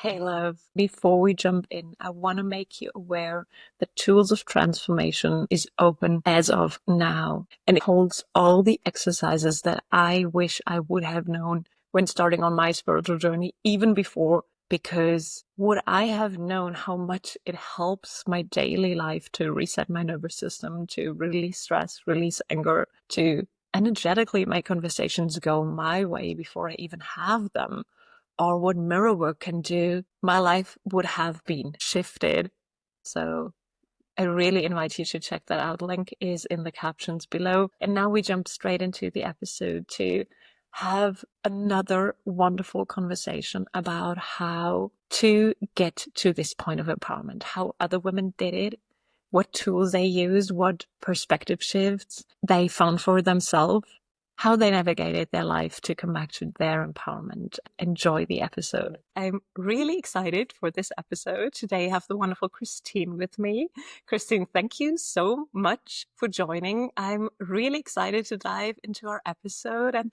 Hey, love, before we jump in, I want to make you aware that Tools of Transformation is open as of now, and it holds all the exercises that I wish I would have known when starting on my spiritual journey, even before, because would I have known how much it helps my daily life to reset my nervous system, to release stress, release anger, to energetically make conversations go my way before I even have them, or what mirror work can do, my life would have been shifted. So I really invite you to check that out. Link is in the captions below. And now we jump straight into the episode to have another wonderful conversation about how to get to this point of empowerment, how other women did it, what tools they used, what perspective shifts they found for themselves, how they navigated their life to come back to their empowerment. Enjoy the episode. I'm really excited for this episode. Today I have the wonderful Christine with me. Christine, thank you so much for joining. I'm really excited to dive into our episode, and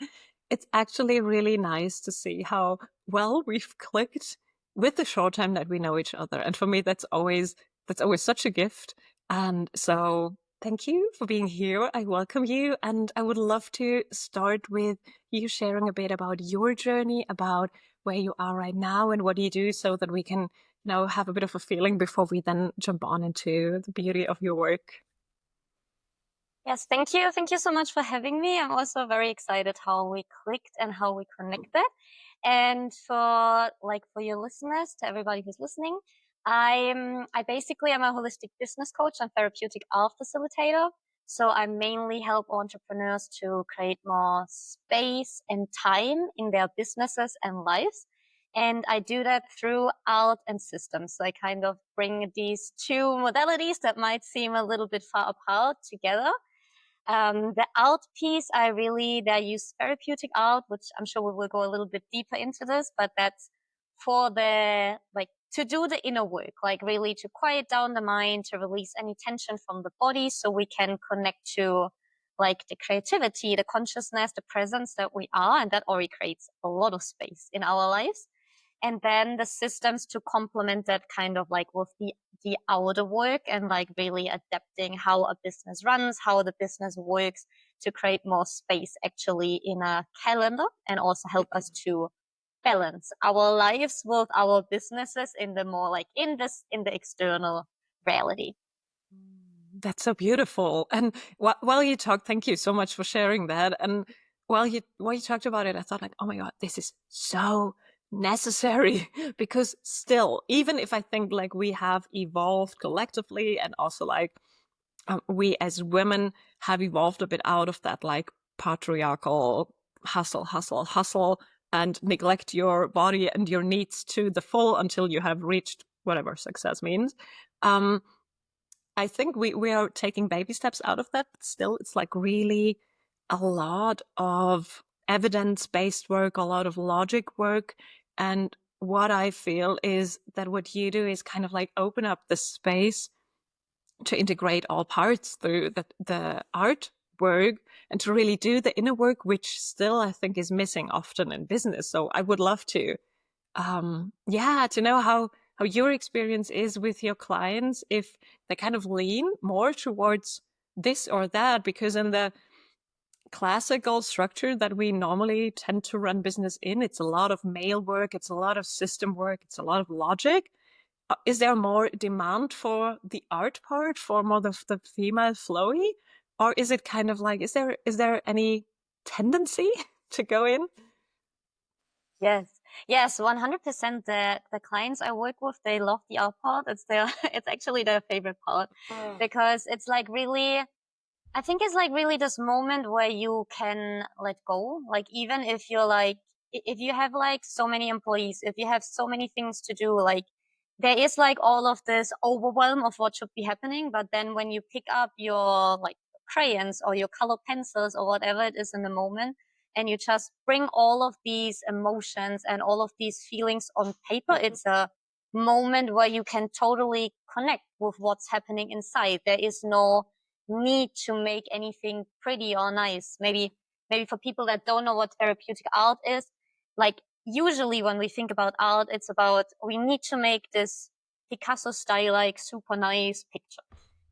it's actually really nice to see how well we've clicked with the short time that we know each other. And for me, that's always such a gift. And so thank you for being here. I welcome you. And I would love to start with you sharing a bit about your journey, about where you are right now and what you do, so that we can have a bit of a feeling before we then jump on into the beauty of your work. Yes, thank you. Thank you so much for having me. I'm also very excited how we clicked and how we connected. And for your listeners, to everybody who's listening, I basically am a holistic business coach and therapeutic art facilitator. So I mainly help entrepreneurs to create more space and time in their businesses and lives. And I do that through art and systems. So I kind of bring these two modalities that might seem a little bit far apart together. The art piece, I use therapeutic art, which I'm sure we will go a little bit deeper into this, but that's for to do the inner work, like really to quiet down the mind, to release any tension from the body so we can connect to like the creativity, the consciousness, the presence that we are. And that already creates a lot of space in our lives. And then the systems to complement that kind of like with the outer work and like really adapting how a business runs, how the business works to create more space actually in a calendar and also help us to balance our lives with our businesses in the more like in the external reality. That's so beautiful. And while you talk, thank you so much for sharing that. And while you talked about it, I thought like, oh my God, this is so necessary because still, even if I think like we have evolved collectively and also like we as women have evolved a bit out of that like patriarchal hustle, hustle, hustle, and neglect your body and your needs to the full until you have reached whatever success means. I think we are taking baby steps out of that, but still it's like really a lot of evidence-based work, a lot of logic work. And what I feel is that what you do is kind of like open up the space to integrate all parts through the art work and to really do the inner work, which still I think is missing often in business. So I would love to to know how your experience is with your clients, if they kind of lean more towards this or that, because in the classical structure that we normally tend to run business in, it's a lot of male work, it's a lot of system work, it's a lot of logic. Is there more demand for the art part, for more the female flowy, or is it kind of like, is there any tendency to go in? Yes. Yes, 100%. The clients I work with, they love the art part. It's actually their favorite part because it's like really, I think it's like really this moment where you can let go. Like even if you're like, if you have like so many employees, if you have so many things to do, like there is like all of this overwhelm of what should be happening. But then when you pick up your like crayons or your color pencils or whatever it is in the moment, and you just bring all of these emotions and all of these feelings on paper, it's a moment where you can totally connect with what's happening inside. There is no need to make anything pretty or nice. Maybe for people that don't know what therapeutic art is, like usually when we think about art, it's about we need to make this Picasso style, like super nice picture.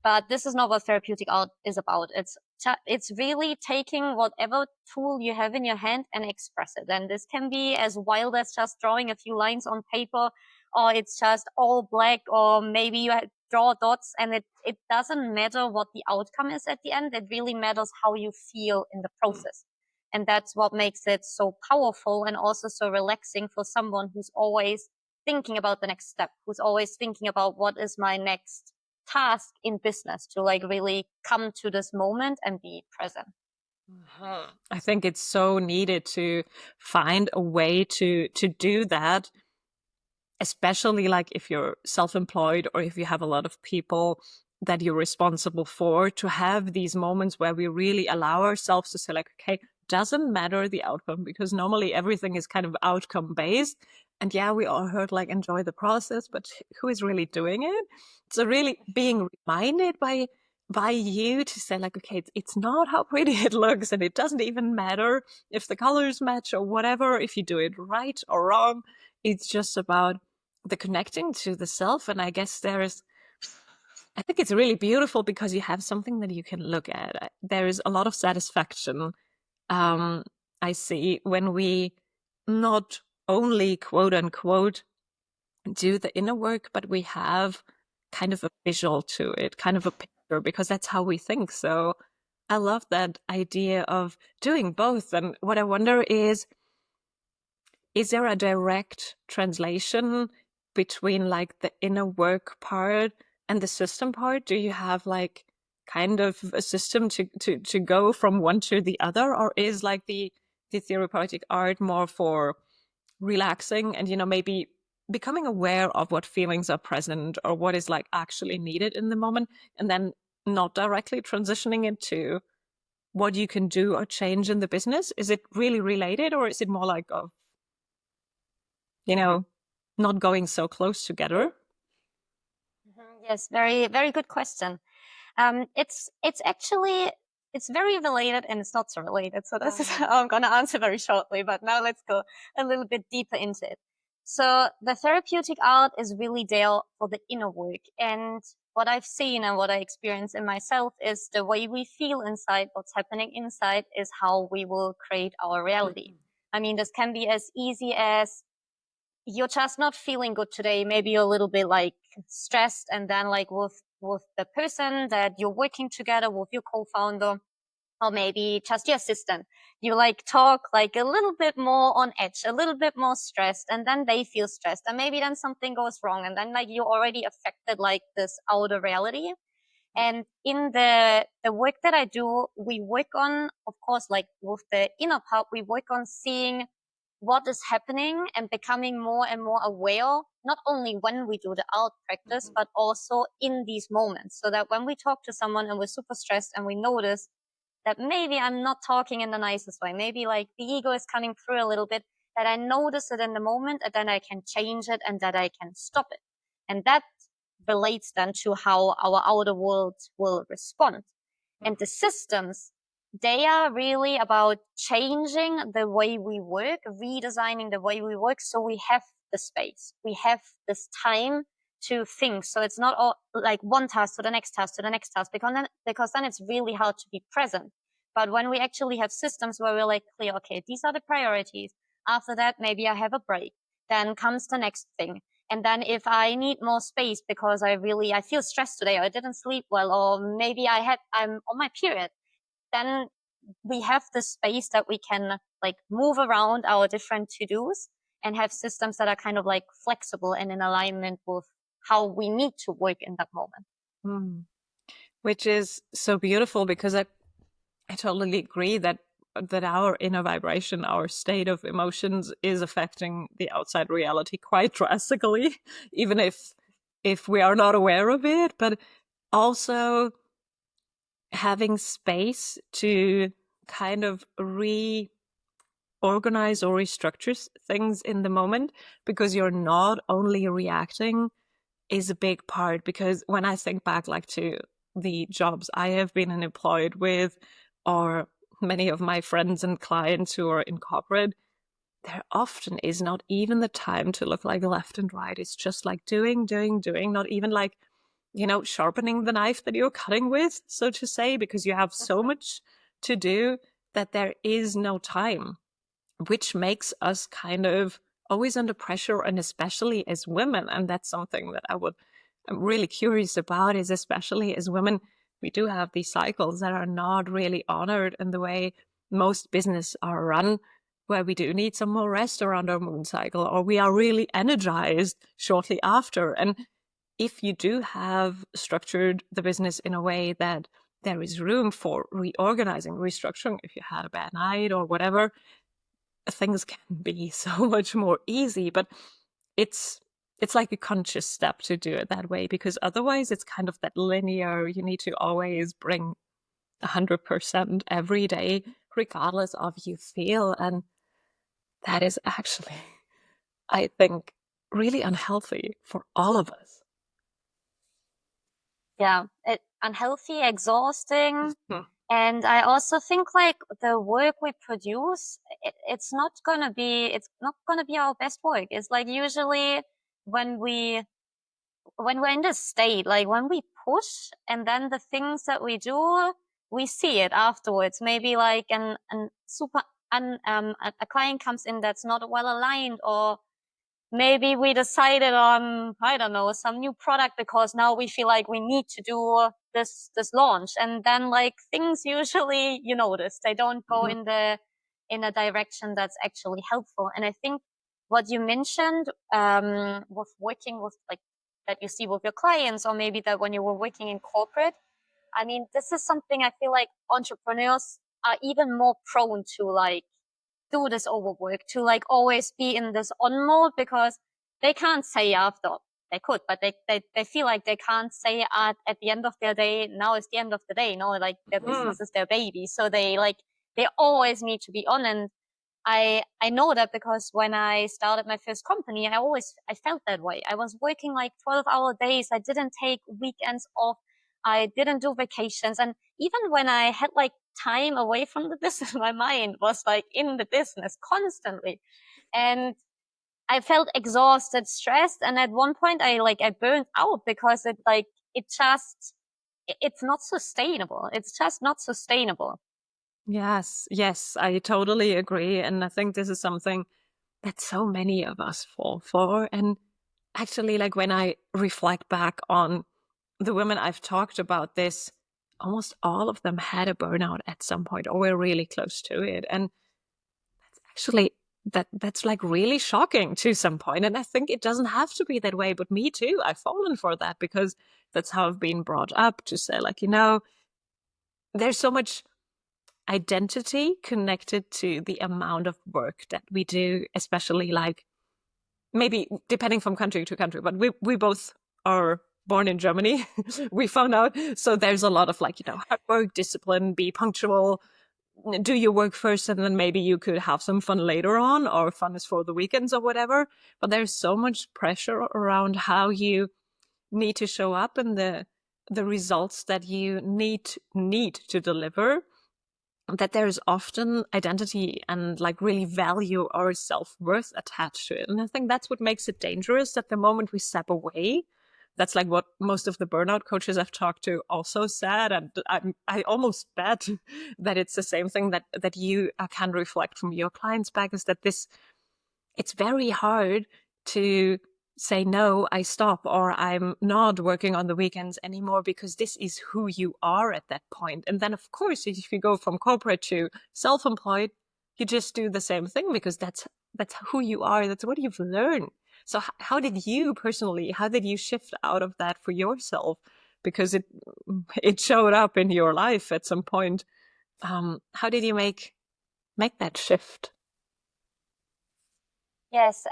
But this is not what therapeutic art is about. It's really taking whatever tool you have in your hand and express it. And this can be as wild as just drawing a few lines on paper, or it's just all black, or maybe you draw dots, and it doesn't matter what the outcome is at the end. It really matters how you feel in the process. And that's what makes it so powerful and also so relaxing for someone who's always thinking about the next step, who's always thinking about what is my next task in business, to like really come to this moment and be present. I think it's so needed to find a way to do that, especially like if you're self-employed or if you have a lot of people that you're responsible for, to have these moments where we really allow ourselves to say like, okay, doesn't matter the outcome, because normally everything is kind of outcome based. And yeah, we all heard like enjoy the process, but who is really doing it? So really being reminded by you to say like, okay, it's not how pretty it looks, and it doesn't even matter if the colors match or whatever, if you do it right or wrong. It's just about the connecting to the self. And I guess I think it's really beautiful because you have something that you can look at. There is a lot of satisfaction, um, I see, when we not only quote unquote do the inner work, but we have kind of a visual to it, kind of a picture, because that's how we think. So I love that idea of doing both. And what I wonder is there a direct translation between like the inner work part and the system part? Do you have like kind of a system to go from one to the other, or is like the therapeutic art more for relaxing and, you know, maybe becoming aware of what feelings are present or what is like actually needed in the moment, and then not directly transitioning into what you can do or change in the business? Is it really related, or is it more like of, you know, not going so close together? Yes, very, very good question. It's actually, it's very related and it's not so related. So this is how I'm going to answer very shortly, but now let's go a little bit deeper into it. So the therapeutic art is really there for the inner work. And what I've seen and what I experience in myself is the way we feel inside, what's happening inside is how we will create our reality. I mean, this can be as easy as you're just not feeling good today. Maybe you're a little bit like stressed, and then like with the person that you're working together with, your co-founder, or maybe just your assistant, you like talk like a little bit more on edge, a little bit more stressed, and then they feel stressed, and maybe then something goes wrong, and then like you're already affected like this outer reality. And in the work that I do, we work on, of course, like with the inner part, we work on seeing what is happening and becoming more and more aware, not only when we do the art practice, but also in these moments. So that when we talk to someone and we're super stressed and we notice that maybe I'm not talking in the nicest way, maybe like the ego is coming through a little bit, that I notice it in the moment and then I can change it and that I can stop it. And that relates then to how our outer world will respond. And the systems, they are really about changing the way we work, redesigning the way we work, so we have the space, we have this time to think. So it's not all like one task to the next task to the next task, because then it's really hard to be present. But when we actually have systems where we're like clear, okay, these are the priorities. After that, maybe I have a break. Then comes the next thing. And then if I need more space because I feel stressed today, or I didn't sleep well, or maybe I'm on my period, then we have the space that we can like move around our different to-dos and have systems that are kind of like flexible and in alignment with how we need to work in that moment. Mm. Which is so beautiful, because I totally agree that our inner vibration, our state of emotions, is affecting the outside reality quite drastically, even if we are not aware of it. But also having space to kind of reorganize or restructure things in the moment, because you're not only reacting, is a big part. Because when I think back like to the jobs I have been employed with, or many of my friends and clients who are in corporate, there often is not even the time to look like left and right. It's just like doing, not even like, sharpening the knife that you're cutting with, so to say, because you have so much to do that there is no time, which makes us kind of always under pressure, and especially as women. And that's something that I'm really curious about, is especially as women, we do have these cycles that are not really honored in the way most business are run, where we do need some more rest around our moon cycle, or we are really energized shortly after. And if you do have structured the business in a way that there is room for reorganizing, restructuring, if you had a bad night or whatever, things can be so much more easy. But it's like a conscious step to do it that way, because otherwise it's kind of that linear, you need to always bring 100% every day, regardless of you feel. And that is actually, I think, really unhealthy for all of us. Yeah, unhealthy, exhausting. And I also think like the work we produce, it's not gonna be our best work. It's like usually when we're in this state, like when we push and then the things that we do, we see it afterwards. Maybe like a client comes in that's not well aligned, or maybe we decided on, I don't know, some new product because now we feel like we need to do this launch. And then like things usually, you notice, they don't go in a direction that's actually helpful. And I think what you mentioned, with working with like, that you see with your clients, or maybe that when you were working in corporate, I mean, this is something I feel like entrepreneurs are even more prone to, like, do this overwork, to like always be in this on mode, because they can't say after, they could, but they feel like they can't say at the end of their day, now is the end of the day, like their business is their baby. So they always need to be on. And I know that because when I started my first company, I felt that way. I was working like 12-hour days. I didn't take weekends off. I didn't do vacations. And even when I had like time away from the business, my mind was like in the business constantly. And I felt exhausted, stressed. And at one point I burned out, because it's not sustainable. It's just not sustainable. Yes, I totally agree. And I think this is something that so many of us fall for. And actually, like when I reflect back on the women I've talked about this, almost all of them had a burnout at some point, or were really close to it. And that's actually that's like really shocking to some point. And I think it doesn't have to be that way, but me too. I've fallen for that, because that's how I've been brought up, to say like, there's so much identity connected to the amount of work that we do, especially like maybe depending from country to country, but we both are born in Germany. We found out. So there's a lot of like, hard work, discipline, be punctual, do your work first, and then maybe you could have some fun later on, or fun is for the weekends or whatever. But there's so much pressure around how you need to show up, and the results that you need to deliver, that there's often identity and like really value or self-worth attached to it. And I think that's what makes it dangerous, that the moment we step away, that's like what most of the burnout coaches I've talked to also said. And I almost bet that it's the same thing that you can reflect from your clients back, is that it's very hard to say, no, I stop, or I'm not working on the weekends anymore, because this is who you are at that point. And then, of course, if you go from corporate to self-employed, you just do the same thing, because that's who you are. That's what you've learned. So how did you personally, how did you shift out of that for yourself? Because it showed up in your life at some point. How did you make that shift? Yes.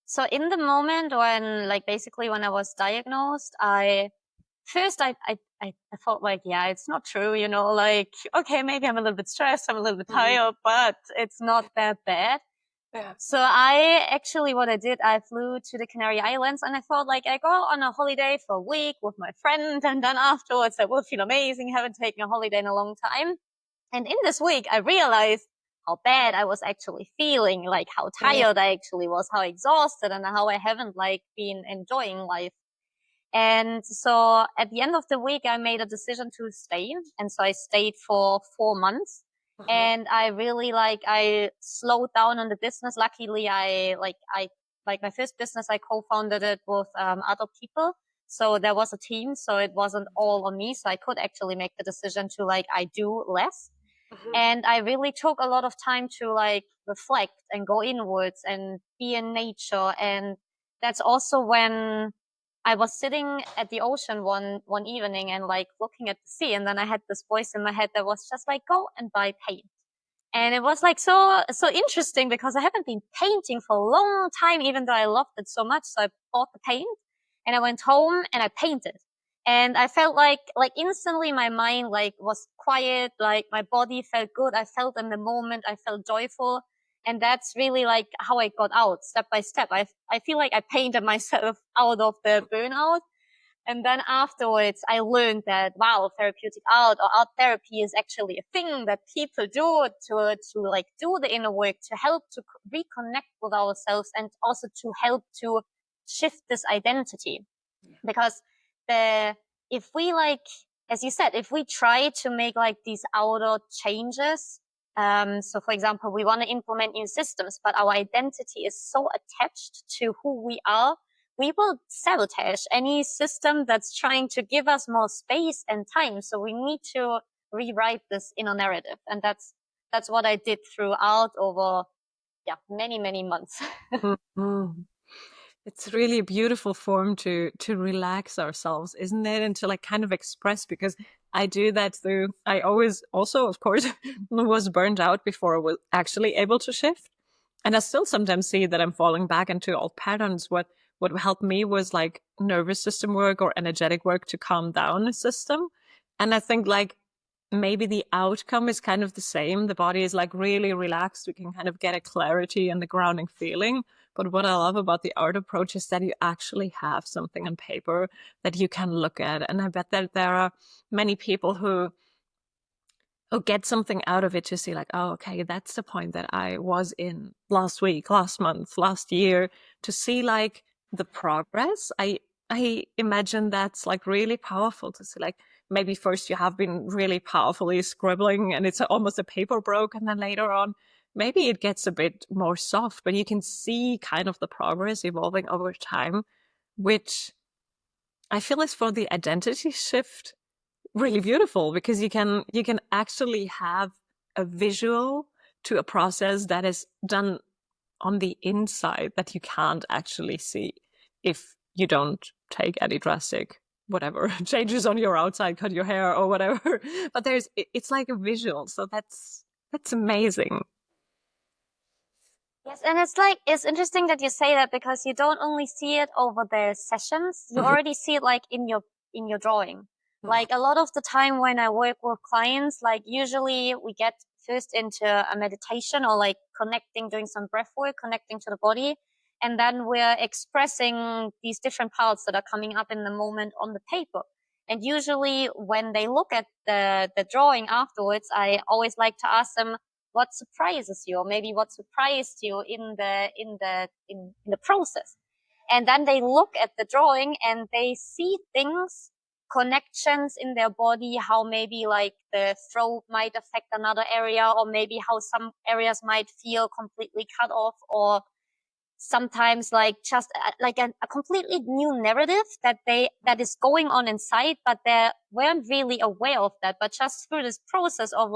So in the moment when, like, basically when I was diagnosed, I thought like, yeah, it's not true, like, okay, maybe I'm a little bit stressed, I'm a little bit tired, but it's not that bad. Yeah. So what I did, I flew to the Canary Islands, and I thought like, I go on a holiday for a week with my friend, and then afterwards I will feel amazing, haven't taken a holiday in a long time. And in this week, I realized how bad I was actually feeling, like how Yeah. tired I actually was, how exhausted, and how I haven't like been enjoying life. And so at the end of the week, I made a decision to stay. And so I stayed for 4 months. Mhm. And I really I slowed down on the business. Luckily, like my first business, I co-founded it with other people. So there was a team. So it wasn't all on me. So I could actually make the decision to I do less. Mhm. And I really took a lot of time to reflect and go inwards and be in nature. And that's also when I was sitting at the ocean one evening and looking at the sea. And then I had this voice in my head that was just like, go and buy paint. And it was like so interesting because I haven't been painting for a long time, even though I loved it so much. So I bought the paint and I went home and I painted. And I felt like instantly my mind was quiet, like my body felt good. I felt in the moment, I felt joyful. And that's really how I got out step by step. I feel like I painted myself out of the burnout. And then afterwards, I learned that, wow, therapeutic art or art therapy is actually a thing that people do to do the inner work, to help to reconnect with ourselves and also to help to shift this identity. Yeah. Because if we as you said, if we try to make these outer changes, so for example, we want to implement new systems, but our identity is so attached to who we are, we will sabotage any system that's trying to give us more space and time. So we need to rewrite this inner narrative. And that's what I did throughout over, many months. Mhm. It's really a beautiful form to relax ourselves, isn't it? And to kind of express, because I do that through, I always also, of course, was burned out before I was actually able to shift. And I still sometimes see that I'm falling back into old patterns. What helped me was nervous system work or energetic work to calm down the system. And I think maybe the outcome is kind of the same. The body is really relaxed. We can kind of get a clarity and the grounding feeling. But what I love about the art approach is that you actually have something on paper that you can look at. And I bet that there are many people who get something out of it to see oh, okay, that's the point that I was in last week, last month, last year, to see the progress. I imagine that's really powerful to see maybe first you have been really powerfully scribbling and it's almost a paper broke, and then later on maybe it gets a bit more soft, but you can see kind of the progress evolving over time, which I feel is for the identity shift really beautiful, because you can actually have a visual to a process that is done on the inside that you can't actually see if you don't take any drastic whatever changes on your outside, cut your hair or whatever. But it's like a visual, so that's amazing. Yes, and it's interesting that you say that because you don't only see it over the sessions, you Mhm. already see it in your drawing. Mhm. Like a lot of the time when I work with clients, usually we get first into a meditation or connecting, doing some breath work, connecting to the body, and then we're expressing these different parts that are coming up in the moment on the paper. And usually when they look at the drawing afterwards, I always like to ask them, what surprises you, or maybe what surprised you in the process. And then they look at the drawing and they see things, connections in their body, how maybe the throat might affect another area, or maybe how some areas might feel completely cut off, or sometimes just a completely new narrative that is going on inside, but they weren't really aware of that. But just through this process of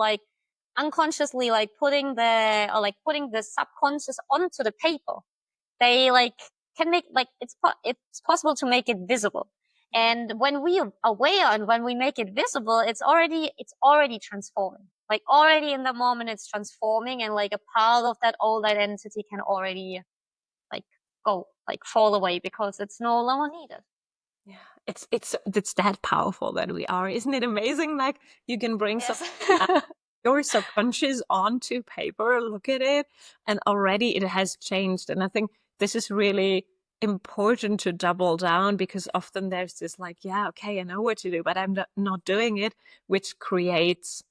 unconsciously putting the subconscious onto the paper, they can make it's possible to make it visible. And when we are aware and when we make it visible, it's already transforming. Already in the moment, it's transforming, and a part of that old identity can already like go fall away because it's no longer needed. Yeah, it's that powerful that we are. Isn't it amazing? You can bring Yes. something out of your subconscious onto paper, look at it, and already it has changed. And I think this is really important to double down, because often there's this yeah, okay, I know what to do, but I'm not doing it, which creates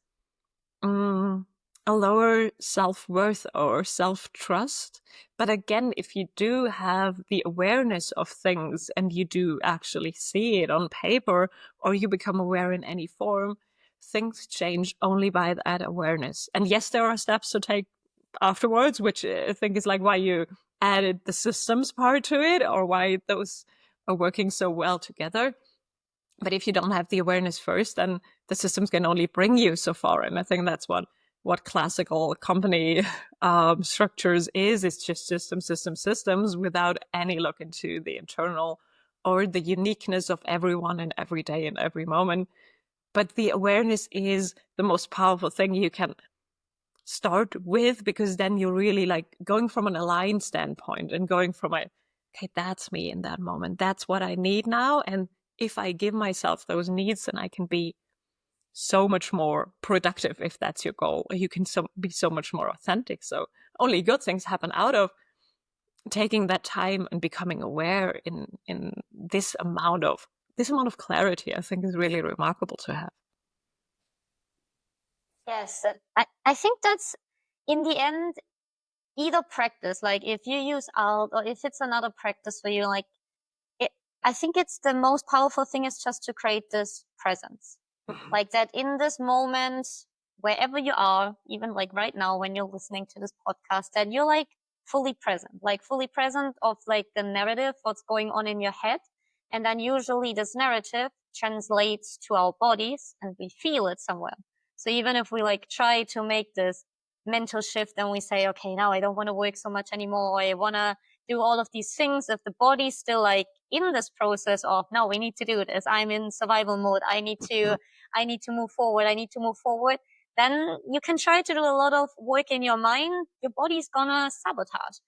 mm, a lower self-worth or self-trust. But again, if you do have the awareness of things and you do actually see it on paper, or you become aware in any form, things change only by that awareness. And yes, there are steps to take afterwards, which I think is like why you added the systems part to it, or why those are working so well together. But if you don't have the awareness first, then the systems can only bring you so far. And I think that's what classical company structures is. It's just systems without any look into the internal or the uniqueness of everyone and every day and every moment. But the awareness is the most powerful thing you can start with, because then you're really like going from an aligned standpoint and going from a, okay, that's me in that moment. That's what I need now. And if I give myself those needs, then I can be so much more productive if that's your goal. You can be so much more authentic. So only good things happen out of taking that time and becoming aware in this amount of clarity. I think is really remarkable to have. Yes, I think that's in the end either practice. Like if you use art or if it's another practice for you, like it, I think it's the most powerful thing is just to create this presence, like that in this moment, wherever you are, even like right now when you're listening to this podcast, that you're like fully present of like the narrative, what's going on in your head. And then usually this narrative translates to our bodies and we feel it somewhere. So even if we like try to make this mental shift and we say, okay, now I don't want to work so much anymore, or I want to do all of these things, if the body's still like in this process of, no, we need to do this, I'm in survival mode, I need to move forward, then you can try to do a lot of work in your mind, your body's gonna sabotage.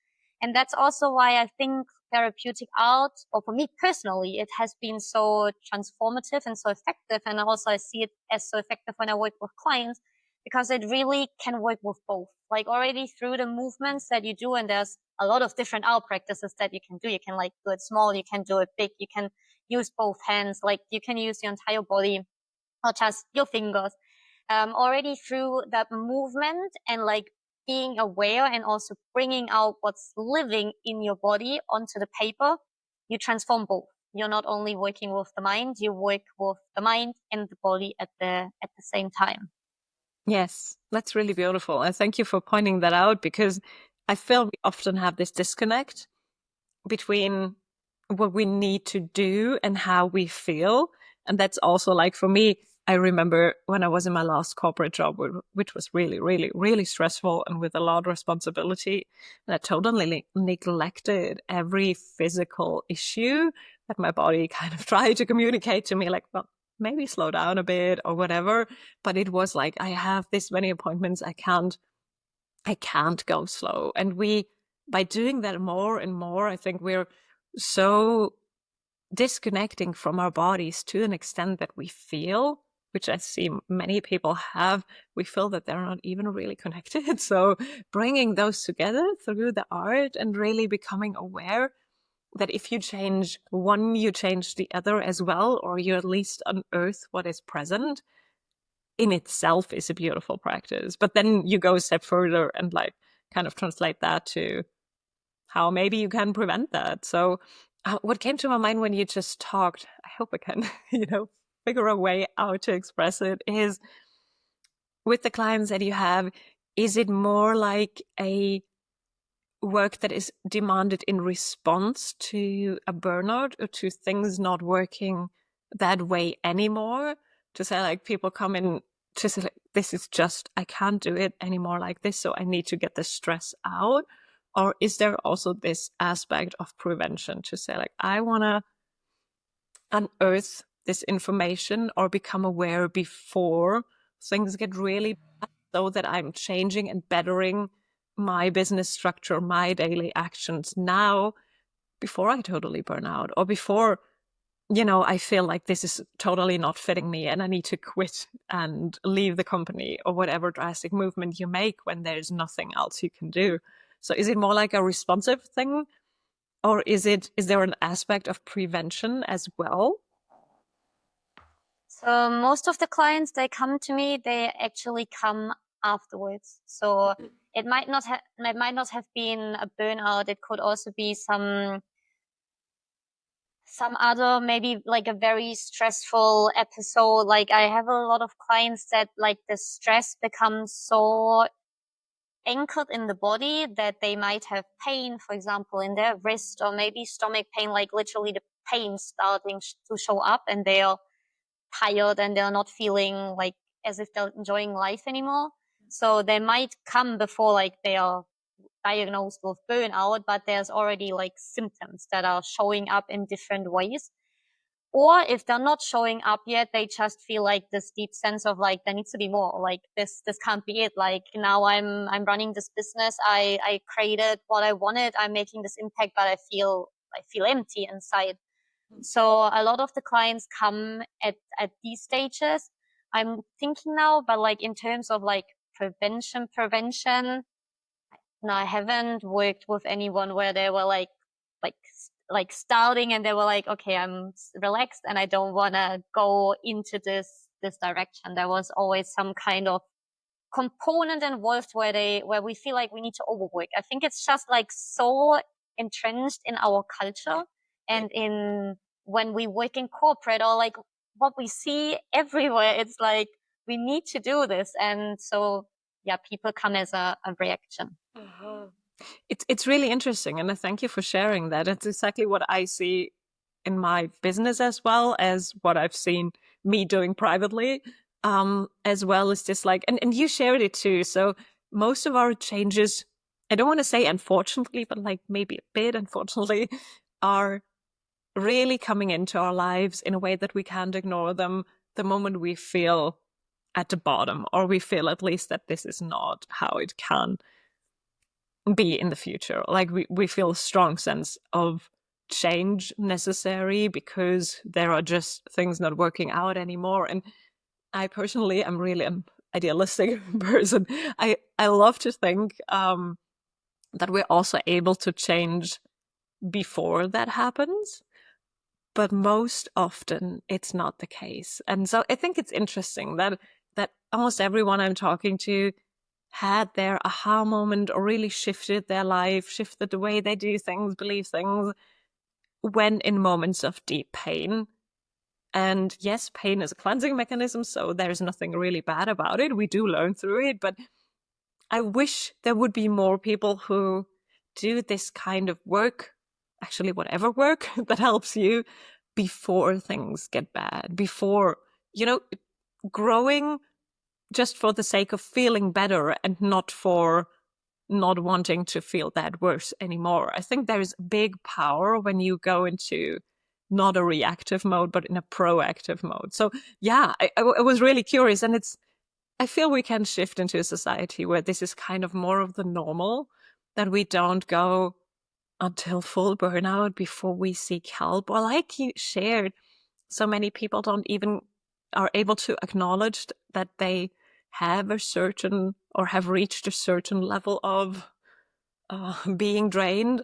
And that's also why I think therapeutic art, or for me personally, it has been so transformative and so effective. And also I see it as so effective when I work with clients, because it really can work with both. Like already through the movements that you do, and there's a lot of different art practices that you can do. You can like do it small, you can do it big, you can use both hands, like you can use your entire body or just your fingers. Already through that movement and like being aware and also bringing out what's living in your body onto the paper, you transform both. You're not only working with the mind, you work with the mind and the body at the same time. Yes, that's really beautiful. And thank you for pointing that out, because I feel we often have this disconnect between what we need to do and how we feel. And that's also like for me, I remember when I was in my last corporate job, which was really, really, really stressful and with a lot of responsibility. And I totally neglected every physical issue that my body kind of tried to communicate to me, like, well, maybe slow down a bit or whatever. But it was like, I have this many appointments. I can't go slow. And by doing that more and more, I think we're so disconnecting from our bodies to an extent that we feel, which I see many people have, we feel that they're not even really connected. So bringing those together through the art and really becoming aware that if you change one, you change the other as well, or you at least unearth what is present, in itself is a beautiful practice. But then you go a step further and like kind of translate that to how maybe you can prevent that. So what came to my mind when you just talked, I hope I can, figure a way out to express it, is with the clients that you have, is it more like a work that is demanded in response to a burnout or to things not working that way anymore? To say like people come in to say like, this is just, I can't do it anymore like this, so I need to get the stress out? Or is there also this aspect of prevention to say like, I want to unearth this information or become aware before things get really bad, so that I'm changing and bettering my business structure, my daily actions now, before I totally burn out, or before, I feel like this is totally not fitting me and I need to quit and leave the company, or whatever drastic movement you make when there's nothing else you can do. So is it more like a responsive thing, or is there an aspect of prevention as well? So most of the clients, they come to me, they actually come afterwards. So it might not have been a burnout. It could also be some other, maybe like a very stressful episode. Like I have a lot of clients that like the stress becomes so anchored in the body that they might have pain, for example, in their wrist, or maybe stomach pain, like literally the pain starting to show up, and they are tired and they're not feeling like as if they're enjoying life anymore. So they might come before like they are diagnosed with burnout, but there's already like symptoms that are showing up in different ways. Or if they're not showing up yet, they just feel like this deep sense of like there needs to be more. Like this can't be it. Like now I'm running this business. I created what I wanted. I'm making this impact, but I feel empty inside. So a lot of the clients come at these stages. I'm thinking now, but like in terms of like prevention, no, I haven't worked with anyone where they were like like starting and they were like, okay, I'm relaxed and I don't want to go into this direction. There was always some kind of component involved where we feel like we need to overwork. I think it's just like so entrenched in our culture and in when we work in corporate, or like what we see everywhere. It's like we need to do this, and so yeah, people come as a reaction. Uh-huh. It's really interesting, and I thank you for sharing that. It's exactly what I see in my business as well as what I've seen me doing privately, as well as just like, and you shared it too. So most of our changes, I don't want to say unfortunately, but like maybe a bit unfortunately, are really coming into our lives in a way that we can't ignore them the moment we feel at the bottom, or we feel at least that this is not how it can be in the future. Like we feel a strong sense of change necessary because there are just things not working out anymore. And I personally am really an idealistic person. I love to think that we're also able to change before that happens, but most often it's not the case. And so I think it's interesting that almost everyone I'm talking to had their aha moment or really shifted their life, shifted the way they do things, believe things, when in moments of deep pain. And yes, pain is a cleansing mechanism, so there's nothing really bad about it. We do learn through it, but I wish there would be more people who do this kind of work, actually, whatever work that helps you before things get bad, before, growing just for the sake of feeling better and not for not wanting to feel that worse anymore. I think there is big power when you go into not a reactive mode, but in a proactive mode. So yeah, I was really curious, and I feel we can shift into a society where this is kind of more of the normal, that we don't go until full burnout before we seek help. Or like you shared, so many people don't even are able to acknowledge that they have a certain or have reached a certain level of being drained,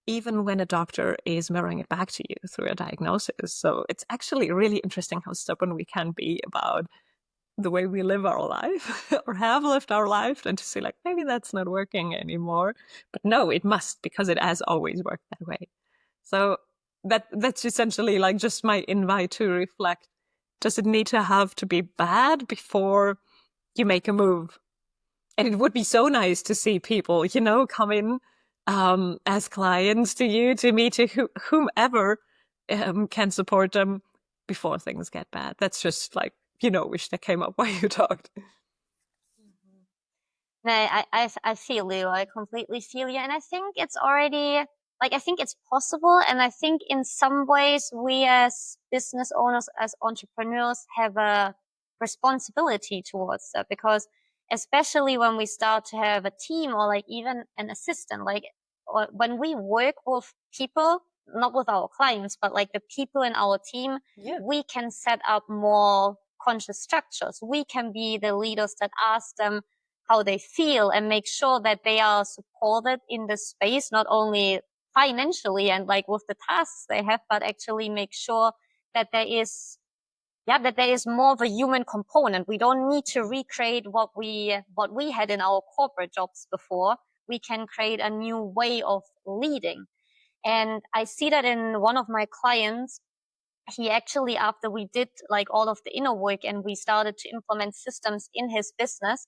even when a doctor is mirroring it back to you through a diagnosis. So it's actually really interesting how stubborn we can be about the way we live our life or have lived our life, and to see like maybe that's not working anymore. But no, it must, because it has always worked that way. So that's essentially like just my invite to reflect. Does it need to have to be bad before you make a move? And it would be so nice to see people, come in as clients to you, to me, to whomever can support them before things get bad. That's just like, wish that came up while you talked. No, I feel you. I completely feel you. And I think it's already, like, I think it's possible. And I think in some ways, we as business owners, as entrepreneurs, have a responsibility towards that, because especially when we start to have a team or like even an assistant, like, or when we work with people, not with our clients, but like the people in our team, Yeah. we can set up more conscious structures. We can be the leaders that ask them how they feel and make sure that they are supported in the space, not only financially and like with the tasks they have, but actually make sure that there is that there is more of a human component. We don't need to recreate what we had in our corporate jobs before. We can create a new way of leading. And I see that in one of my clients. He actually, after we did like all of the inner work and we started to implement systems in his business,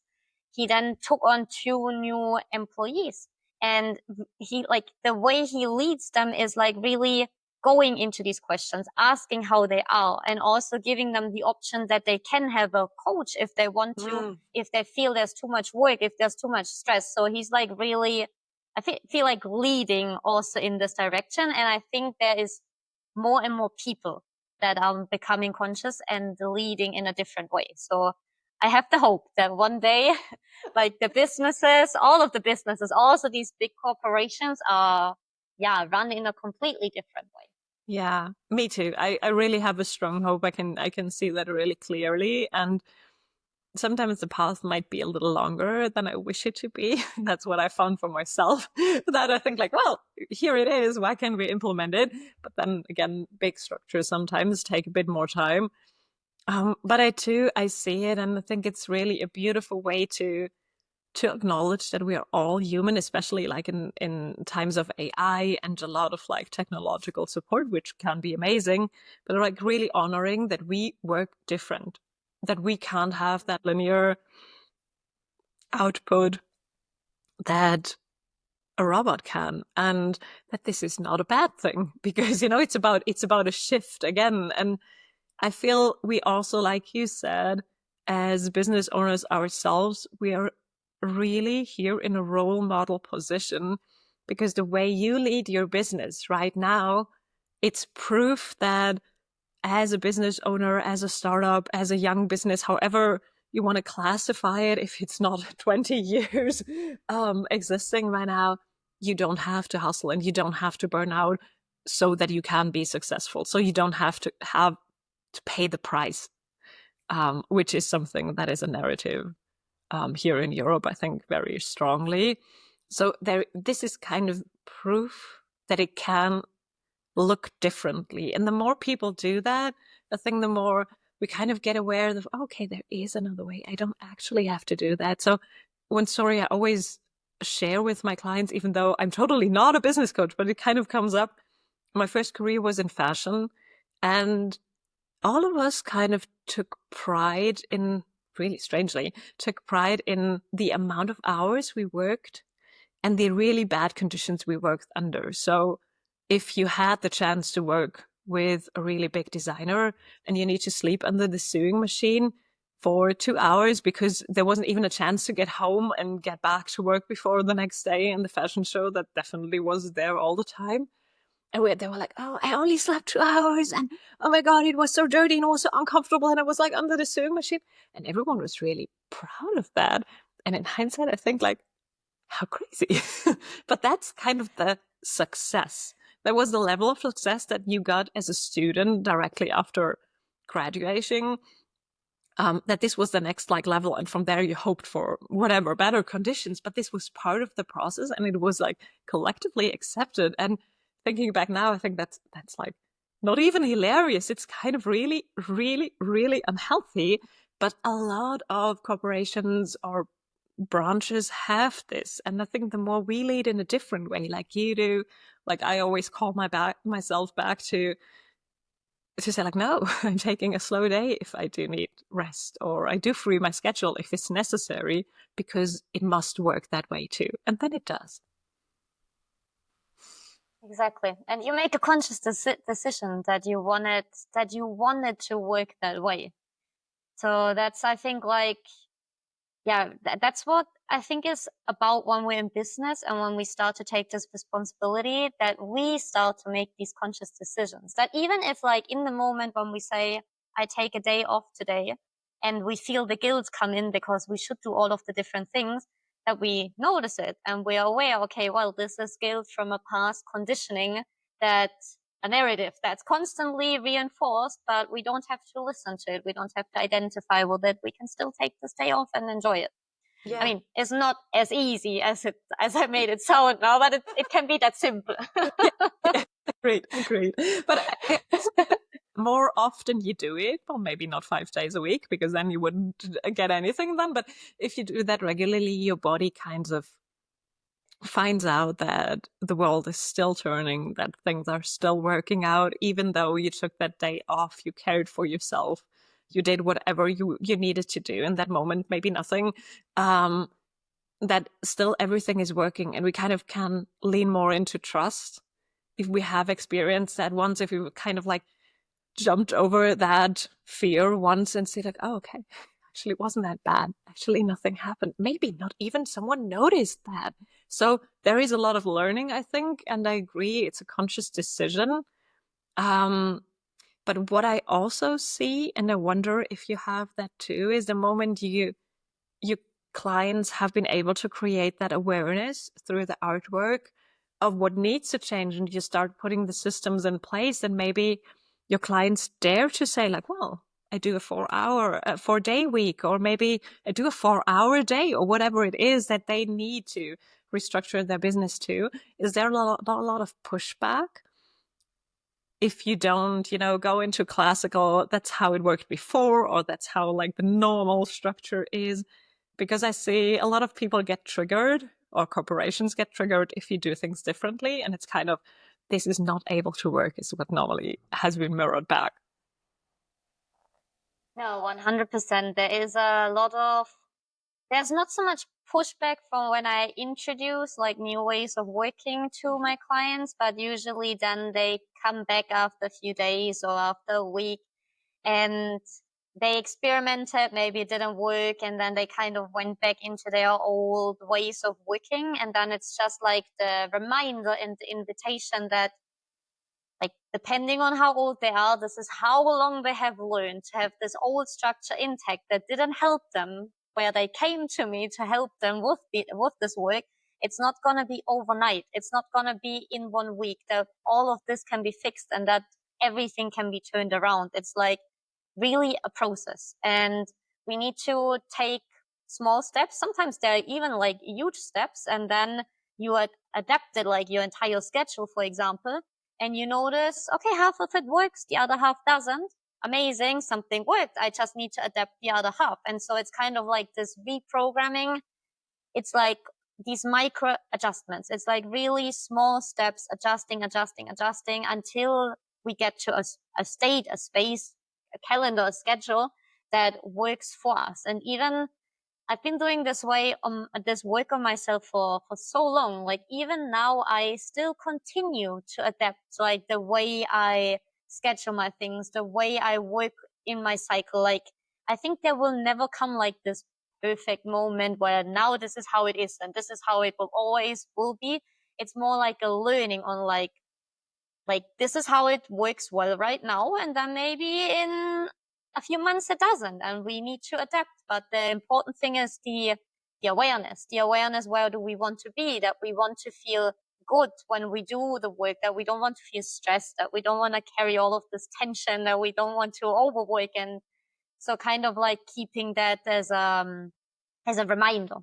he then took on 2 new employees. And he, like, the way he leads them is like really going into these questions, asking how they are, and also giving them the option that they can have a coach if they want to, if they feel there's too much work, if there's too much stress. So he's like really, I feel like leading also in this direction. And I think there is more and more people that are becoming conscious and leading in a different way. So I have the hope that one day, like the businesses, all of the businesses, also these big corporations are, run in a completely different way. Yeah, me too. I really have a strong hope. I can see that really clearly. And sometimes the path might be a little longer than I wish it to be. That's what I found for myself. That I think like, well, here it is. Why can't we implement it? But then again, big structures sometimes take a bit more time. But I see it, and I think it's really a beautiful way to acknowledge that we are all human, especially like in times of AI and a lot of like technological support, which can be amazing, but like really honoring that we work different, that we can't have that linear output that a robot can, and that this is not a bad thing, because it's about a shift again. And I feel we also, like you said, as business owners ourselves, we are really here in a role model position, because the way you lead your business right now, it's proof that as a business owner, as a startup, as a young business, however you want to classify it, if it's not 20 years existing right now, you don't have to hustle and you don't have to burn out so that you can be successful. So you don't have to pay the price, which is something that is a narrative here in Europe, I think, very strongly. So this is kind of proof that it can look differently. And the more people do that, I think the more we kind of get aware of, okay, there is another way. I don't actually have to do that. So I always share with my clients, even though I'm totally not a business coach, but it kind of comes up. My first career was in fashion, and all of us kind of took pride in, really strangely, took pride in the amount of hours we worked and the really bad conditions we worked under. So if you had the chance to work with a really big designer and you need to sleep under the sewing machine for 2 hours because there wasn't even a chance to get home and get back to work before the next day in the fashion show, that definitely was there all the time. And they were like, oh, I only slept 2 hours. And oh my God, it was so dirty and it was so uncomfortable. And I was like under the sewing machine. And everyone was really proud of that. And in hindsight, I think like, how crazy. But that's kind of the success. That was the level of success that you got as a student directly after graduating. That this was the next like level, and from there you hoped for whatever better conditions, but this was part of the process and it was like collectively accepted. And thinking back now, I think that's like not even hilarious. It's kind of really, really, really unhealthy. But a lot of corporations or branches have this, and I think the more we lead in a different way, like you do, like I always call myself back to say like, no, I'm taking a slow day if I do need rest, or I do free my schedule if it's necessary, because it must work that way too. And then it does. Exactly. And you make a conscious decision that you wanted to work that way. So that's, I think, like, that's what I think is about when we're in business and when we start to take this responsibility, that we start to make these conscious decisions. That even if, like, in the moment when we say, I take a day off today, and we feel the guilt come in because we should do all of the different things, that we notice it and we are aware, okay, well, this is guilt from a past conditioning, that a narrative that's constantly reinforced, but we don't have to listen to it. We don't have to identify with it. We can still take this day off and enjoy it. Yeah. I mean, it's not as easy as I made it sound now, but it can be that simple. Yeah, great. But more often you do it, or maybe not 5 days a week, because then you wouldn't get anything done. But if you do that regularly, your body kind of finds out that the world is still turning, that things are still working out, even though you took that day off, you cared for yourself, you did whatever you needed to do in that moment, maybe nothing, that still everything is working. And we kind of can lean more into trust if we have experienced that once, if we kind of like jumped over that fear once and see like, oh, okay, actually it wasn't that bad. Actually, nothing happened. Maybe not even someone noticed that. So there is a lot of learning, I think, and I agree it's a conscious decision. But what I also see, and I wonder if you have that too, is the moment your clients have been able to create that awareness through the artwork of what needs to change, and you start putting the systems in place, and maybe your clients dare to say like, well, I do a 4-day week, or maybe I do a 4-hour day, or whatever it is that they need to restructure their business to. Is there a lot of pushback if you don't, go into classical, that's how it worked before, or that's how like the normal structure is? Because I see a lot of people get triggered, or corporations get triggered, if you do things differently. And it's kind of, this is not able to work, is what normally has been mirrored back. No, 100%. There's not so much pushback from when I introduce like new ways of working to my clients, but usually then they come back after a few days or after a week and they experimented, maybe it didn't work, and then they kind of went back into their old ways of working. And then it's just like the reminder and the invitation that, like, depending on how old they are, this is how long they have learned to have this old structure intact that didn't help them where they came to me to help them with this work. It's not going to be overnight. It's not going to be in 1 week that all of this can be fixed and that everything can be turned around. It's like really a process, and we need to take small steps. Sometimes they're even like huge steps, and then you adapted like your entire schedule, for example, and you notice, okay, half of it works, the other half doesn't. Amazing, something worked. I just need to adapt the other half. And so it's kind of like this reprogramming. It's like these micro adjustments. It's like really small steps, adjusting until we get to a state, a space, a calendar, a schedule that works for us. And even I've been doing this work on myself for so long. Like even now, I still continue to adapt to like the way I schedule my things, the way I work in my cycle. Like I think there will never come like this perfect moment where now this is how it is and this is how it will be. It's more like a learning on like this is how it works well right now, and then maybe in a few months it doesn't, and we need to adapt. But the important thing is the awareness. Where do we want to be? That we want to feel good when we do the work, that we don't want to feel stressed, that we don't want to carry all of this tension, that we don't want to overwork. And so kind of like keeping that as a reminder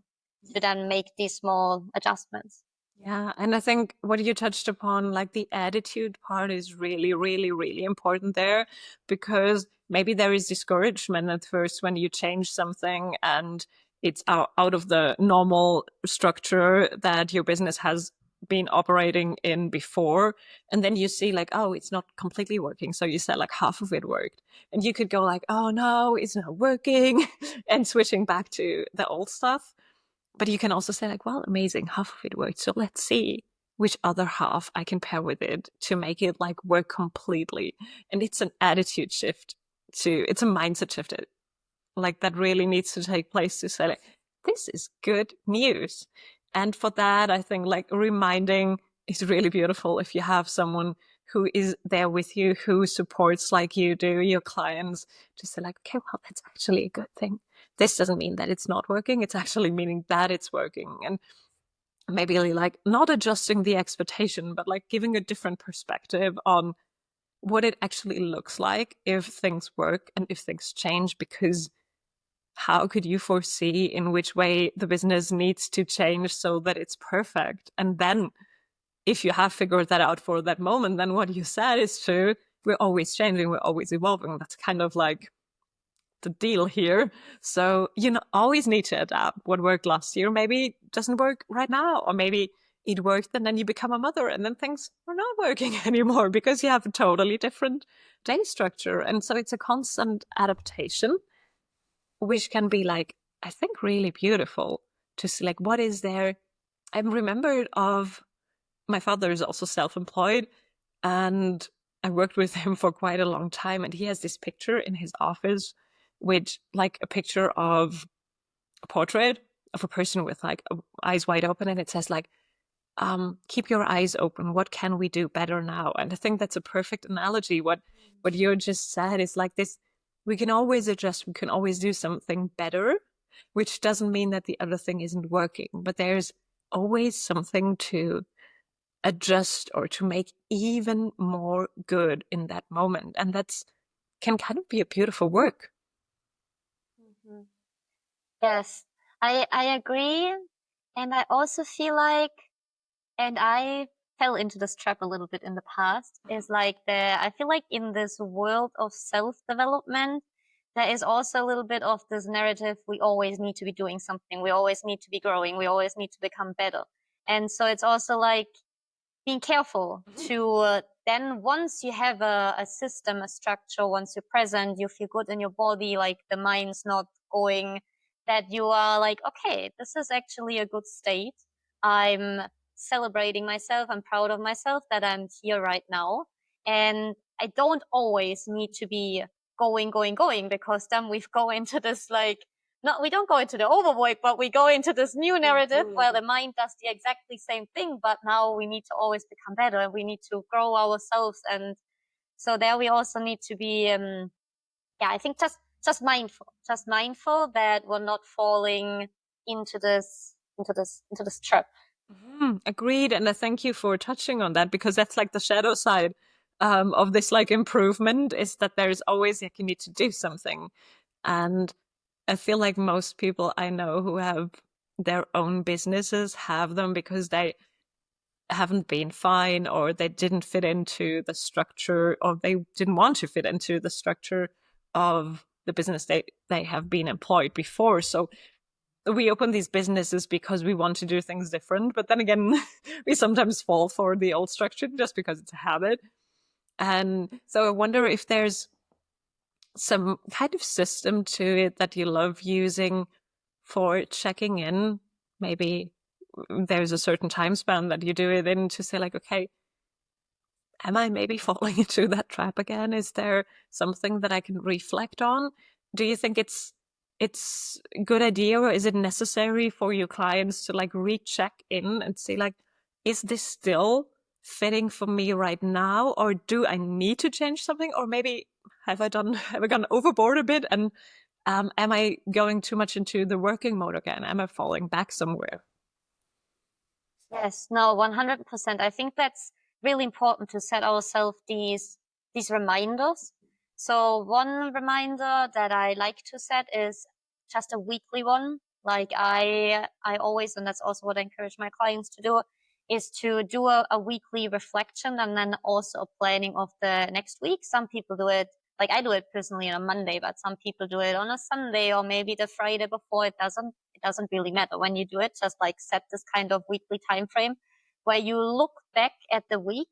to then make these small adjustments. Yeah, and I think what you touched upon, like the attitude part, is really, really, really important there, because maybe there is discouragement at first when you change something and it's out of the normal structure that your business has been operating in before. And then you see like, oh, it's not completely working. So you said like half of it worked. And you could go like, oh no, it's not working, and switching back to the old stuff. But you can also say like, well, amazing, half of it worked. So let's see which other half I can pair with it to make it like work completely. And it's an attitude shift it's a mindset shift. Like that really needs to take place to say like, this is good news. And for that, I think like reminding is really beautiful if you have someone who is there with you, who supports like you do your clients, to say like, okay, well, that's actually a good thing. This doesn't mean that it's not working. It's actually meaning that it's working. And maybe like not adjusting the expectation, but like giving a different perspective on what it actually looks like if things work and if things change. Because how could you foresee in which way the business needs to change so that it's perfect? And then if you have figured that out for that moment, then what you said is true. we're always changing, we're always evolving. That's kind of like the deal here. So always need to adapt. What worked last year maybe doesn't work right now, or maybe it worked and then you become a mother and then things are not working anymore because you have a totally different day structure. And so it's a constant adaptation, which can be like, I think, really beautiful to see like what is there. I'm remembered of my father is also self-employed, and I worked with him for quite a long time, and he has this picture in his office, which like a picture of a portrait of a person with like eyes wide open, and it says like, keep your eyes open. What can we do better now? And I think that's a perfect analogy. What you just said is like this, we can always adjust, we can always do something better, which doesn't mean that the other thing isn't working, but there's always something to adjust or to make even more good in that moment. And that's can kind of be a beautiful work. Mm-hmm. Yes, I agree. And I also feel like, and I fell into this trap a little bit in the past, is like I feel like in this world of self-development, there is also a little bit of this narrative, we always need to be doing something, we always need to be growing, we always need to become better. And so it's also like being careful to then once you have a system, a structure, once you're present, you feel good in your body, like the mind's not going, that you are like, okay, this is actually a good state. I'm celebrating myself. I'm proud of myself that I'm here right now. And I don't always need to be going, because then we go into this like, no, we don't go into the overwork, but we go into this new narrative where the mind does the exactly same thing, but now we need to always become better and we need to grow ourselves. And so there we also need to be, I think just mindful that we're not falling into this trap. Agreed. And I thank you for touching on that, because that's like the shadow side of this like improvement, is that there's always like you need to do something. And I feel like most people I know who have their own businesses have them because they haven't been fine, or they didn't fit into the structure, or they didn't want to fit into the structure of the business they have been employed before. So we open these businesses because we want to do things different, but then again we sometimes fall for the old structure just because it's a habit. And so I wonder if there's some kind of system to it that you love using for checking in. Maybe there's a certain time span that you do it in to say like, okay, am I maybe falling into that trap again? Is there something that I can reflect on? Do you think it's a good idea, or is it necessary for your clients to like recheck in and see like, is this still fitting for me right now, or do I need to change something, or maybe have I gone overboard a bit, and am I going too much into the working mode again? Am I falling back somewhere? Yes, no, 100%. I think that's really important to set ourselves these reminders. So one reminder that I like to set is just a weekly one. Like I always, and that's also what I encourage my clients to do, is to do a weekly reflection and then also a planning of the next week. Some people do it, like I do it personally on a Monday, but some people do it on a Sunday or maybe the Friday before. It doesn't really matter when you do it. Just like set this kind of weekly time frame where you look back at the week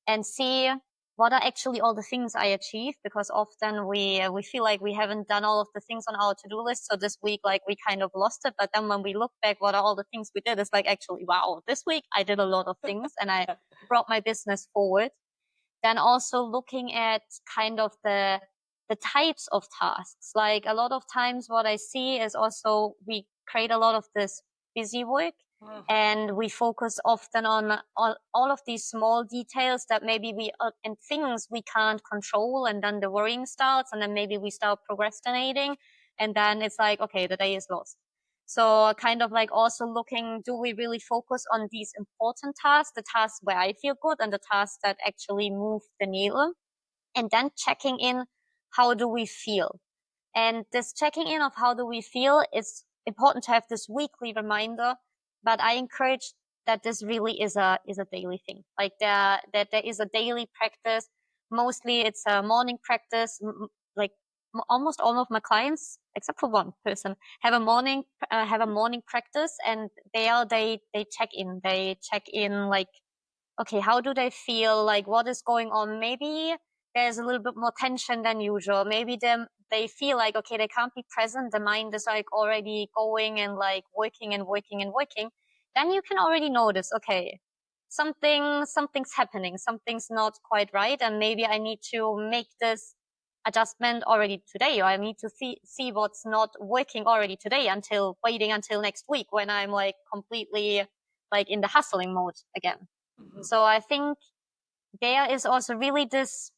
and see what are actually all the things I achieved, because often we feel like we haven't done all of the things on our to-do list. So this week, like we kind of lost it. But then when we look back, what are all the things we did? It's like, actually, wow, this week I did a lot of things and I brought my business forward. Then also looking at kind of the types of tasks. Like a lot of times what I see is also we create a lot of this busy work, and we focus often on all of these small details that maybe and things we can't control, and then the worrying starts, and then maybe we start procrastinating, and then it's like, okay, the day is lost. So kind of like also looking, do we really focus on these important tasks, the tasks where I feel good and the tasks that actually move the needle? And then checking in, how do we feel? And this checking in of how do we feel is important to have this weekly reminder, but I encourage that this really is a daily thing. Like that there is a daily practice mostly it's a morning practice. Like almost all of my clients, except for one person, have a morning practice, and they check in like, okay, how do they feel? Like, what is going on? Maybe there's a little bit more tension than usual. Maybe they feel like, okay, they can't be present. The mind is like already going and like working and working and working. Then you can already notice, okay, something's happening. Something's not quite right. And maybe I need to make this adjustment already today, or I need to see what's not working already today, until waiting until next week when I'm like completely like in the hustling mode again. So I think there is also really this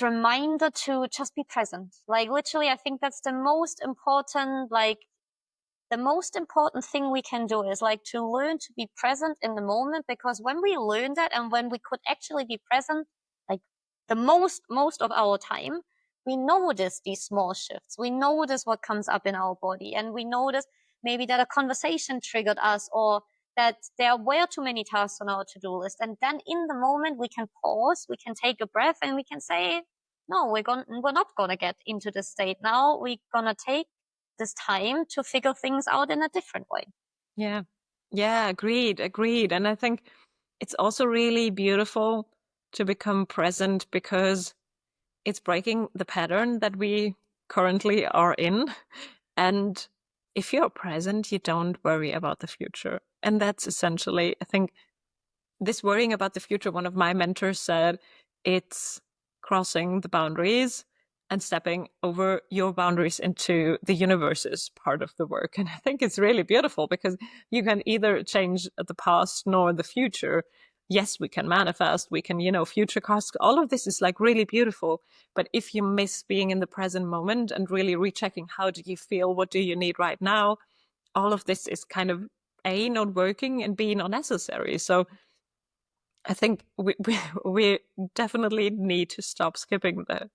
reminder to just be present. Like literally, I think that's the most important, like the most important thing we can do is like to learn to be present in the moment, because when we learn that and when we could actually be present, like the most of our time, we notice these small shifts. We notice what comes up in our body, and we notice maybe that a conversation triggered us, or that there were too many tasks on our to-do list. And then in the moment we can pause, we can take a breath, and we can say, no, we're not gonna get into this state now. We're gonna take this time to figure things out in a different way. Yeah. Yeah, agreed. And I think it's also really beautiful to become present because it's breaking the pattern that we currently are in. And if you're present, you don't worry about the future. And that's essentially, I think, this worrying about the future, one of my mentors said, it's crossing the boundaries and stepping over your boundaries into the universe's part of the work. And I think it's really beautiful because you can either change the past nor the future. Yes, we can manifest, we can, future cast. All of this is like really beautiful. But if you miss being in the present moment and really rechecking, how do you feel? What do you need right now? All of this is kind of A, not working, and B, not necessary. So I think we definitely need to stop skipping the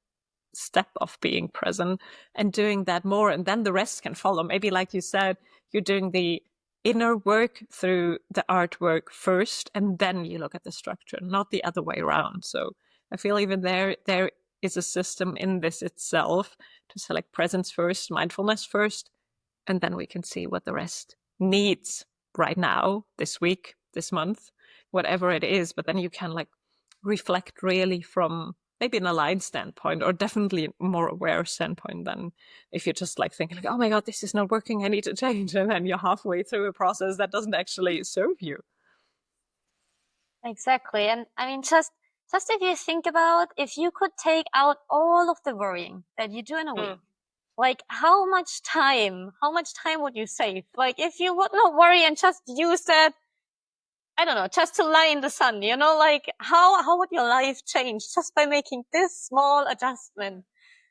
step of being present and doing that more, and then the rest can follow. Maybe, like you said, you're doing the inner work through the artwork first, and then you look at the structure, not the other way around. So I feel even there is a system in this itself to select presence first, mindfulness first, and then we can see what the rest needs right now, this week, this month, whatever it is. But then you can like reflect really from maybe an aligned standpoint, or definitely more aware standpoint, than if you're just like thinking like, oh my God, this is not working, I need to change. And then you're halfway through a process that doesn't actually serve you. Exactly. And I mean, just if you think about, if you could take out all of the worrying that you do in a week, like how much time would you save? Like if you would not worry and just use that, I don't know, just to lie in the sun, like how would your life change just by making this small adjustment?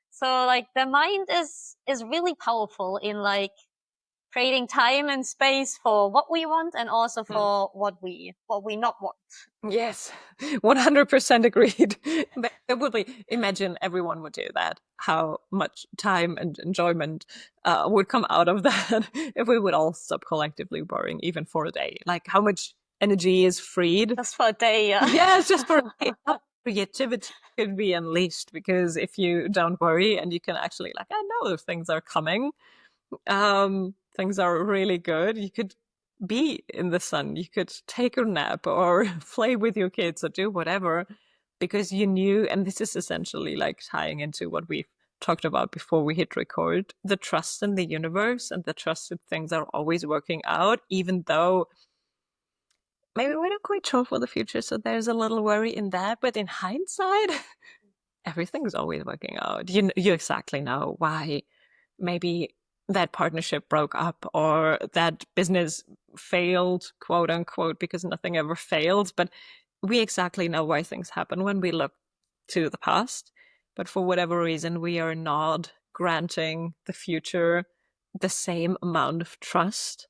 So like the mind is really powerful in like creating time and space for what we want, and also for what we not want. Yes, 100% agreed. It would be, imagine everyone would do that. How much time and enjoyment would come out of that if we would all stop collectively worrying, even for a day. Like how much energy is freed. Just for a day, yeah. Yeah, it's just for a day. How creativity could be unleashed, because if you don't worry and you can actually like, I know things are coming, things are really good. You could be in the sun, you could take a nap or play with your kids or do whatever, because you knew, and this is essentially like tying into what we've talked about before we hit record, the trust in the universe and the trust that things are always working out, even though maybe we're not quite sure for the future. So there's a little worry in that. But in hindsight, everything's always working out. You exactly know why maybe that partnership broke up or that business failed, quote unquote, because nothing ever fails. But we exactly know why things happen when we look to the past. But for whatever reason, we are not granting the future the same amount of trust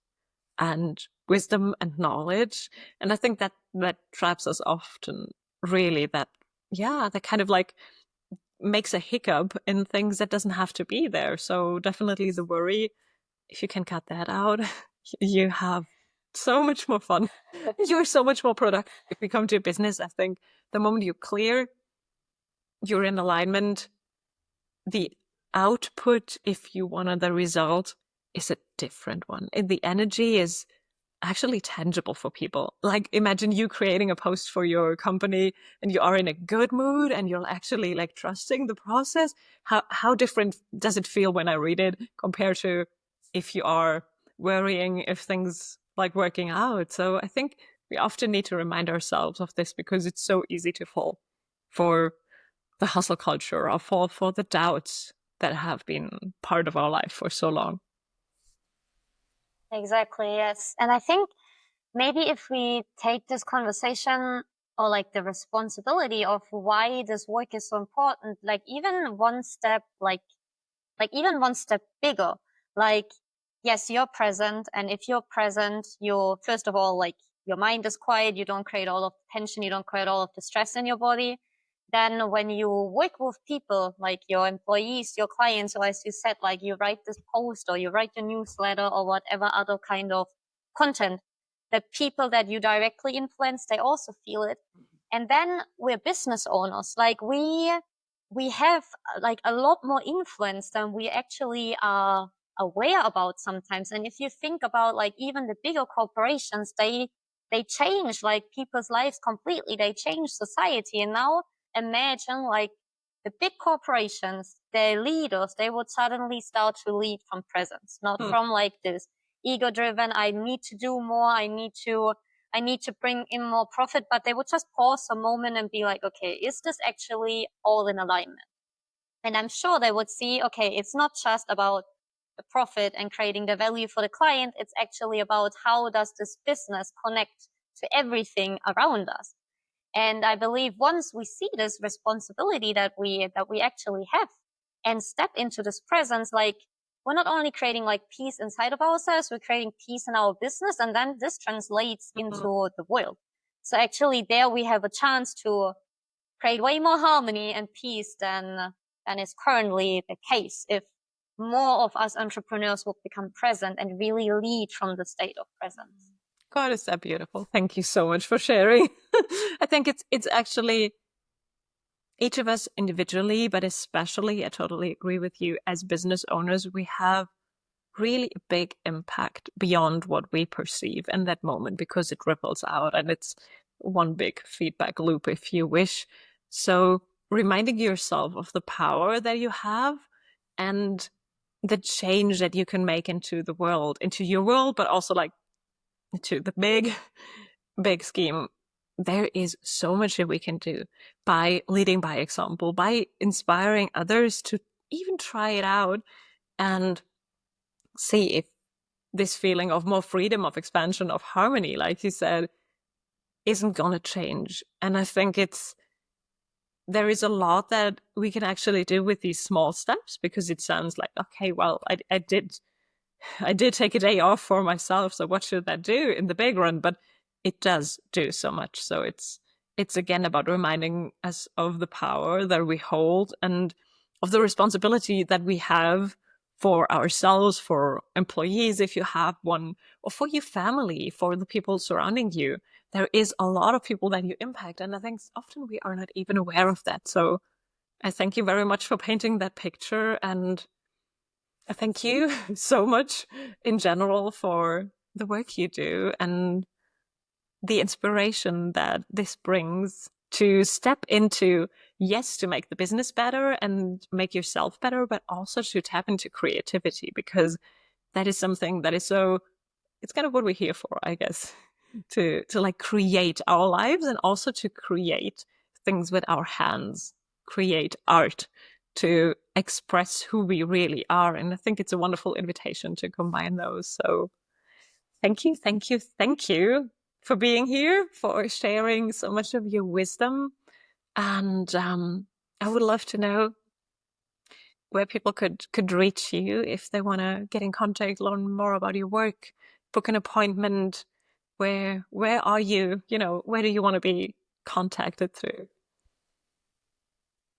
and wisdom and knowledge. And I think that traps us often, really, that kind of like makes a hiccup in things that doesn't have to be there. So definitely the worry, if you can cut that out, you have so much more fun. You're so much more productive if you come to a business. I think the moment you clear you're in alignment, the output, if you want the result, is a different one. And the energy is actually tangible for people. Like imagine you creating a post for your company and you are in a good mood and you're actually like trusting the process. How different does it feel when I read it compared to if you are worrying if things like working out? So I think we often need to remind ourselves of this because it's so easy to fall for the hustle culture or fall for the doubts that have been part of our life for so long. Exactly, yes. And I think maybe if we take this conversation or like the responsibility of why this work is so important, like even one step, like even one step bigger, like, yes, you're present. And if you're present, you're, first of all, like your mind is quiet. You don't create all of the tension. You don't create all of the stress in your body. Then when you work with people, like your employees, your clients, or as you said, like you write this post or you write your newsletter or whatever other kind of content, the people that you directly influence, they also feel it. And then we're business owners. Like we have like a lot more influence than we actually are aware about sometimes. And if you think about like even the bigger corporations, they change like people's lives completely. They change society. And now imagine like the big corporations, their leaders, they would suddenly start to lead from presence, not from like this ego driven, I need to do more, I need to bring in more profit, but they would just pause a moment and be like, okay, is this actually all in alignment? And I'm sure they would see, okay, it's not just about the profit and creating the value for the client. It's actually about how does this business connect to everything around us. And I believe once we see this responsibility that we actually have and step into this presence, like we're not only creating like peace inside of ourselves, we're creating peace in our business, and then this translates into the world. So actually there we have a chance to create way more harmony and peace than is currently the case if more of us entrepreneurs will become present and really lead from the state of presence. God, is that beautiful. Thank you so much for sharing. I think it's actually each of us individually, but especially, I totally agree with you, as business owners, we have really a big impact beyond what we perceive in that moment because it ripples out and it's one big feedback loop, if you wish. So reminding yourself of the power that you have and the change that you can make into the world, into your world, but also like to the big scheme. There is so much that we can do by leading by example, by inspiring others to even try it out and see if this feeling of more freedom, of expansion, of harmony, like you said, isn't going to change. And I think there is a lot that we can actually do with these small steps because it sounds like, okay, well, I did take a day off for myself. So what should that do in the big run? But it does do so much. So it's again about reminding us of the power that we hold and of the responsibility that we have for ourselves, for employees, if you have one, or for your family, for the people surrounding you. There is a lot of people that you impact. And I think often we are not even aware of that. So I thank you very much for painting that picture. And thank you so much in general for the work you do and the inspiration that this brings to step into, yes, to make the business better and make yourself better, but also to tap into creativity because that is something that is so, it's kind of what we're here for, I guess, to like create our lives and also to create things with our hands, create art to express who we really are. And I think it's a wonderful invitation to combine those. So thank you, thank you, thank you for being here, for sharing so much of your wisdom. And I would love to know where people could reach you if they want to get in contact, learn more about your work, book an appointment. Where are you? You know, where do you want to be contacted through?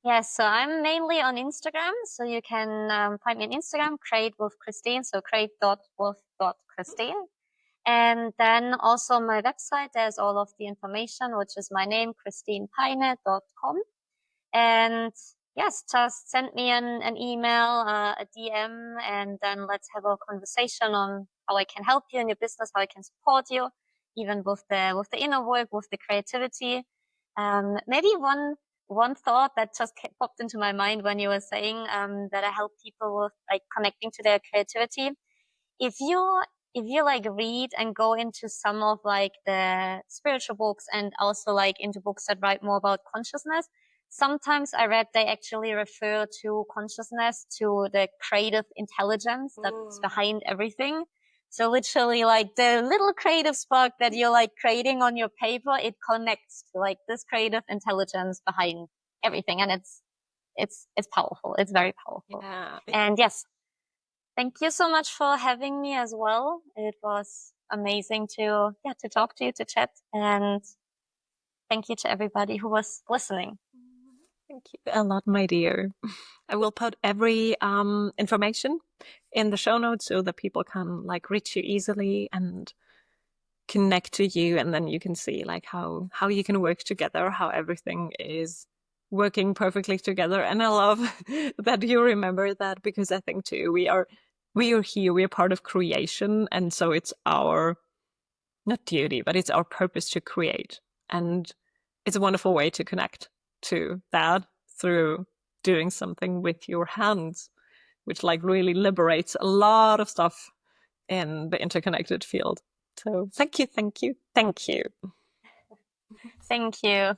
Yes, so I'm mainly on Instagram. So you can find me on Instagram, create with Christine. So create.with.christine. And then also on my website, there's all of the information, which is my name, christinepeine.com. And yes, just send me an email, a DM, and then let's have a conversation on how I can help you in your business, how I can support you, even with the inner work, with the creativity. Maybe one thought that just popped into my mind when you were saying that I help people with like connecting to their creativity. If you if you like read and go into some of like the spiritual books and also like into books that write more about consciousness, sometimes I read they actually refer to consciousness to the creative intelligence that's behind everything. So literally like the little creative spark that you're like creating on your paper, it connects to like this creative intelligence behind everything. And it's powerful. It's very powerful. Yeah. And yes, thank you so much for having me as well. It was amazing to talk to you, to chat, and thank you to everybody who was listening. Thank you a lot, my dear. I will put every information in the show notes so that people can like reach you easily and connect to you, and then you can see like how you can work together, how everything is working perfectly together. And I love that you remember that, because I think too we are here, we are part of creation, and so it's our not duty, but it's our purpose to create. And it's a wonderful way to connect to that through doing something with your hands, which like really liberates a lot of stuff in the interconnected field. So thank you, thank you, thank you. Thank you.